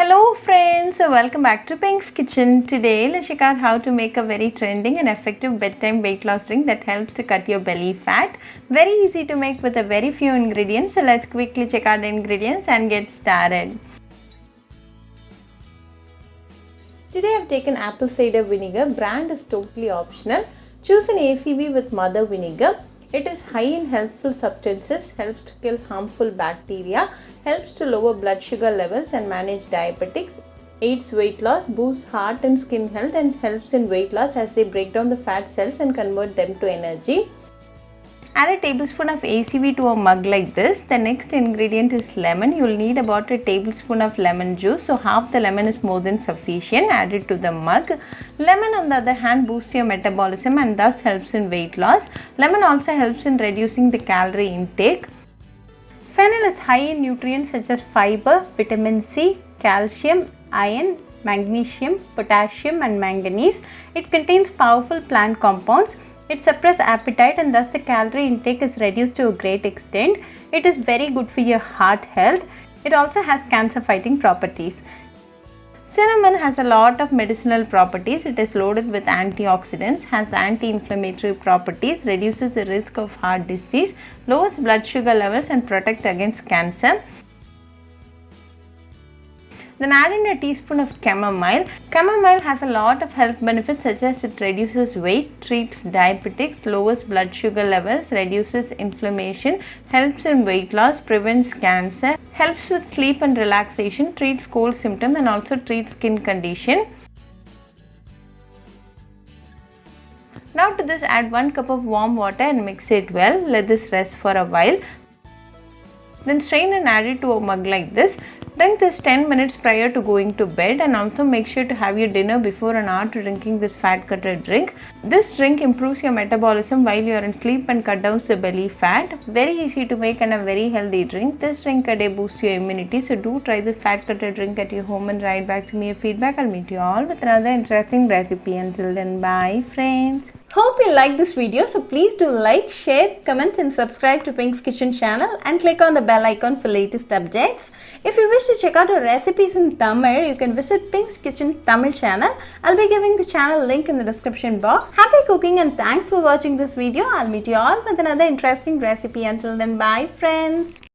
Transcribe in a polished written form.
Hello friends, welcome back to Pink's Kitchen. Today let's check out how to make a very trending and effective bedtime weight loss drink that helps to cut your belly fat. Very easy to make with a very few ingredients. So let's quickly check out the ingredients and get started. Today I've taken apple cider vinegar. Brand is totally optional. Choose an ACV with mother vinegar. It is high in helpful substances, helps to kill harmful bacteria, helps to lower blood sugar levels and manage diabetics, aids weight loss, boosts heart and skin health and helps in weight loss as they break down the fat cells and convert them to energy. Add a tablespoon of ACV to a mug like this. The next ingredient is lemon. You will need about a tablespoon of lemon juice. So half the lemon is more than sufficient. Add it to the mug. Lemon on the other hand boosts your metabolism and thus helps in weight loss. Lemon also helps in reducing the calorie intake. Fennel is high in nutrients such as fiber, vitamin C, calcium, iron, magnesium, potassium and manganese. It contains powerful plant compounds. It suppresses appetite and thus the calorie intake is reduced to a great extent. It is very good for your heart health. It also has cancer fighting properties. Cinnamon has a lot of medicinal properties. It is loaded with antioxidants, has anti-inflammatory properties, reduces the risk of heart disease, lowers blood sugar levels and protects against cancer. Then add in a teaspoon of chamomile. Chamomile has a lot of health benefits such as it reduces weight, treats diabetics, lowers blood sugar levels, reduces inflammation, helps in weight loss, prevents cancer, helps with sleep and relaxation, treats cold symptoms and also treats skin condition. Now to this add 1 cup of warm water and mix it well. Let this rest for a while. Then strain and add it to a mug like this. Drink this 10 minutes prior to going to bed and also make sure to have your dinner before an hour to drinking this fat cutter drink. This drink improves your metabolism while you are in sleep and cut down the belly fat. Very easy to make and a very healthy drink. This drink a day boosts your immunity. So do try this fat cutter drink at your home and write back to me your feedback. I'll meet you all with another interesting recipe. Until then, bye friends. Hope you like this video, so please do like, share, comment and subscribe to Pink's Kitchen channel and click on the bell icon for latest updates. If you wish to check out our recipes in Tamil, you can visit Pink's Kitchen Tamil channel. I'll be giving the channel link in the description box. Happy cooking and thanks for watching this video. I'll meet you all with another interesting recipe. Until then, bye friends.